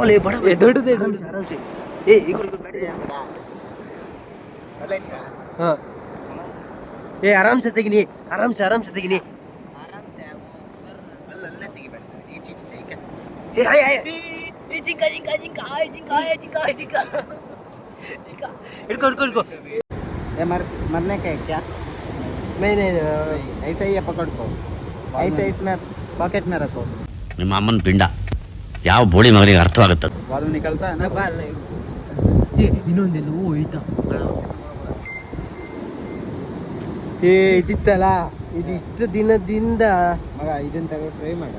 ले बड़ा दೊಡ್ಡದೇ आराम से ए इकडे बैठ हां ए आराम से ತೆಗಿನಿ आराम से ತೆಗಿನಿ ಅಲ್ಲ ತೆಗಿ ಬೇಡ ಈಚೆ ತೆಗಿ ए हाय हाय ए जिंका इनको ये मरने का है क्या? नहीं ऐसा ही है, पकड़ को ऐसे इसमें पॉकेट में रखो. ನಿಮ್ಮ ಅಮ್ಮನ ಪಿಂಡ ಯಾವ ಬೋಳಿ ಮಗನಿಗೆ ಅರ್ಥವಾಗುತ್ತೆ? बालू निकलता है ना. बाल नहीं ಇನ್ನೊಂದೆಲ್ಲ ಹೋಯ್ತಾ ಏ ಇದಿತ್ತಲ್ಲ ಇದಿಷ್ಟು ದಿನದಿಂದ ಮಗ ಇದನ್ನ ತಗೋ ಫ್ರೈ ಮಾಡ,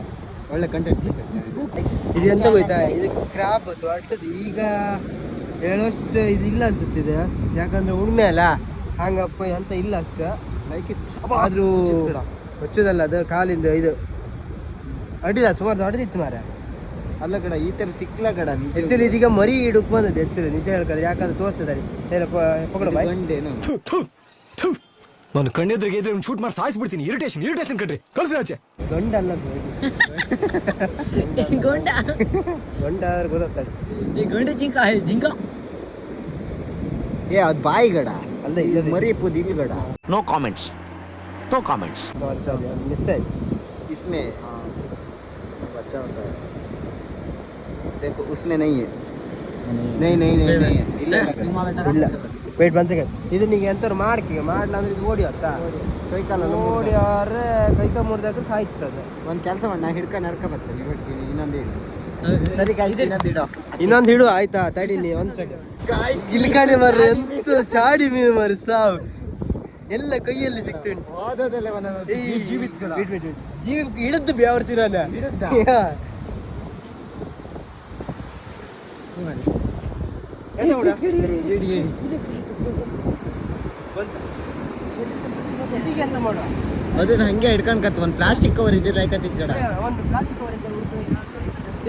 ಒಳ್ಳೆ ಕಂಟೆಂಟ್. ಇದು ಎಂತ ಗೊತ್ತಾ, ಇದು ಕ್ರಾಪ್ ದೊಡ್ಡದು. ಈಗ ಹೇಳೋಷ್ಟು ಇದಿಲ್ಲ ಅನ್ಸುತ್ತಿದೆ, ಯಾಕಂದ್ರೆ ಉಣ್ಮೆ ಅಲ್ಲ, ಹಂಗಪ್ಪ ಅಂತ ಇಲ್ಲ ಅಷ್ಟು. ಲೈಕ್ ಆದ್ರೂ ಹೊಚ್ಚೋದಲ್ಲ, ಅದು ಕಾಲಿಂದ ಇದು ಅಡ್ಡಿಲ್ಲ, ಸುಮಾರು ದೊಡ್ಡದಿತ್ತು ಮಾರ. ಅಲ್ಲ ಕಡ, ಈ ತರ ಸಿಕ್ಲ ಕಡ. ಆಕ್ಚುಲಿ ಇದೀಗ ಮರಿ ಹಿಡುಕ್ ಬಂದದ್ದು ಆಕ್ಚುಲಿ, ನಿಜ ಹೇಳ್ತಾರೆ. ಯಾಕಂದ್ರೆ ತೋರಿಸ್ತಿದ್ದಾರೆ ಪಕಡ ಗಂಡೇನು ನಾನು ಕಣ್ಣೆದ್ರಿಗೆ ಇದ್ರೆ ಶೂಟ್ ಮಾಡಿ ಸಾಯಿಸ್ಬಿಡ್ತೀನಿ. ಇರಿಟೇಷನ್ ಕಣ್ರಿ, ಕಳ್ಸಿ ಆಚೆ. ಗಂಡಲ್ಲ ಗಂಡ ಆದ್ರೆ ಗೊತ್ತಾಗ್ತದೆ. ಈ ಗಂಡ ಜಿಂಕ ಏ ಅದು ಬಾಯಿ ಗಡ ಅಲ್ಲ, ಇದು ಮರಿ ಪುದ್ ಇಲ್ಲಿ ಗಡ. No comments. ಸಾರಿ ಮಿಸ್ ಆಯ್ತು. इसमें सब अच्छा होता है. देखो उसमें नहीं है. नहीं ಇಲ್ಲ ವೇಟ್ 1 ಸೆಕೆಂಡ್. ಇದು ನೀವು ಎಂತಾರು ಮಾಡ್ಲಾ ಅಂದ್ರೆ ಇದು ಓಡಿ ಹೋಗ್ತಾ ಕೈ ಕಾಲ ಓಡಿ ಆದ್ರೆ ಕೈ ಕಾಲು ಮುರಿದಾದ್ರೆ ಸಾಯ್ತದೆ. ಒಂದು ಕೆಲಸ ಮಾಡಿ, ನಾ ನಡ್ಕ ಬರ್ತೇನೆ. ಇನ್ನೊಂದು ಇಡು. ಸರಿ ಗಾಯ್ಸ್, ಇನ್ನೊಂದು ಹಿಡು ಆಯ್ತಾ? ತಡಿ ನೀ 1 ಸೆಕೆಂಡ್. ಇಲ್ಕಾನೆ ಮರ್ರಿ, ಎಂತ ಚಾಡಿ ಮೀನು ಮರಿ, ಸಾವು ಎಲ್ಲ ಕೈಯಲ್ಲಿ ಸಿಗ್ತುಂಟು. ಓದೋದೆಲ್ಲ ಒಂದೊಂದು ಜೀವಿತಗಳ ಜೀವಿ ಹಿಡಿದು ಬ್ಯಾವರ್ತೀರಾನ ಇದೀಗೆಂತ ಮಾಡುವ? ಅದನ್ನ ಹಂಗೆ ಹಿಡ್ಕೊಂಡ್ಕತ್. ಒಂದು ಪ್ಲಾಸ್ಟಿಕ್ ಕವರ್ ಇದ್ದಿಲ್ಲ ಆಯ್ತದ ಗಡ. ಒಂದು ಪ್ಲಾಸ್ಟಿಕ್ ಕವರ್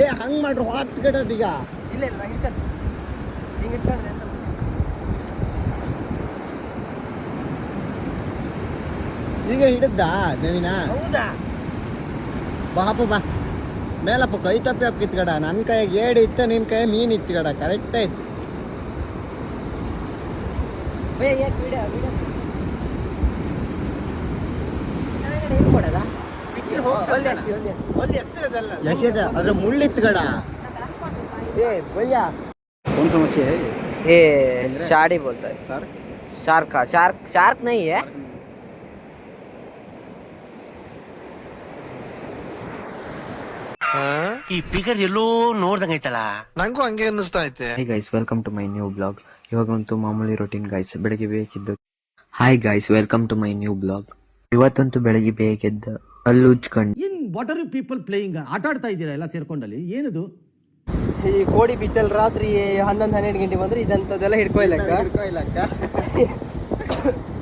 ಏ ಹಂಗ್ ಮಾಡ್ರು ಹಾತ್ ಗಡದ. ಈಗ ಇಲ್ಲ ಹಿಡ್ಕತ್ ಹಿಂಗೆ ಇಟ್ಕೊಂಡ್ರೆ ಎಂತ ಈಗ ಹಿಡಿದ್ದ ನವೀನ? ಹೌದಾ? ಬಾಪ ಬಾ ಮೇಲಪ್ಪ, ಕೈ ತಪ್ಪಿ ಹಾಕಿತ್ ಗಡ. ನನ್ನ ಕೈಯಾಗ ಏಡ್ ಇತ್ತ, ನಿನ್ನ ಕೈ ಮೀನ್ ಇತ್ತು ಗಡ. ಕರೆಕ್ಟ್ ಆಯ್ತು. ಅದ್ರ ಮುಳ್ಳಿತ್ತು ಗಡ. ए भैया कौन समस्या है? ये शार्क ही बोलता है सर. शार्क नहीं है. ಈ ಫಿಗರ್ ಎಲ್ಲೋ ನೋಡ್ದಂಗೈತಲ್ಲ, ನಂಗೂ ಹಂಗೆ ಅನ್ನಿಸ್ತಾ ಐತೆ. Hi guys, welcome to my new blog. ಇವಾಗಂತೂ ಮಾಮೂಲಿ ರೊಟೀನ್ ಗೈಸ್, ಬೆಳಗ್ಗೆ ಬೇಕಿದ್ದು. Hi guys, welcome to my new blog. ಇವತ್ತಂತೂ ಬೆಳಗ್ಗೆ ಬೇಕಿದ್ದ ಹಲ್ಲು ಉಜ್ಕೊಂಡು. What are you people playing? ಆಟ ಆಡ್ತಾ ಇದ್ದೀರಾ ಎಲ್ಲ ಸೇರ್ಕೊಂಡಲ್ಲಿ? ಏನಿದು ಈ ಕೋಡಿ ಬೀಚಲ್ಲಿ ರಾತ್ರಿ 11-12 ಗಂಟೆ ಬಂದ್ರೆ ಇದಂತದೆಲ್ಲ ಹಿಡ್ಕೊಯ್ಲಕ್ಕ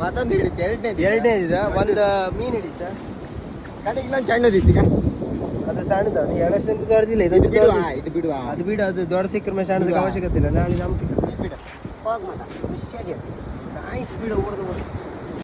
ಮತ್ತೊಂದು ಹಿಡಿತು. ಎರಡನೇ ಇದ ಒಂದು ಮೀನ್ ಹಿಡಿತ. ಕಡೆಗೆ ಇನ್ನೊಂದು ಸಣ್ಣದಿತ್ತು. ಈಗ ಅದು ಸಣ್ಣದ, ಅದು ಎರಡಷ್ಟಂತ ದೊಡ್ಡದಿಲ್ಲ. ಇದು ಬಿಡುವ ಅದು ಬಿಡು, ಅದು ದೊಡ್ಡ ಸಿಕ್ಕರ ಮೇಲೆ ಸಣ್ಣದಕ್ಕೆ ಅವಶ್ಯಕತೆ ಇಲ್ಲ. ನಾಳೆ ನಮ್ಮ ಸಿಕ್ಕ ಬಿಡ ಹೋಗ್ ಮಾಡ. ನಾಯಿ ಸ್ಪೀಡ್ ಓಡ್ದು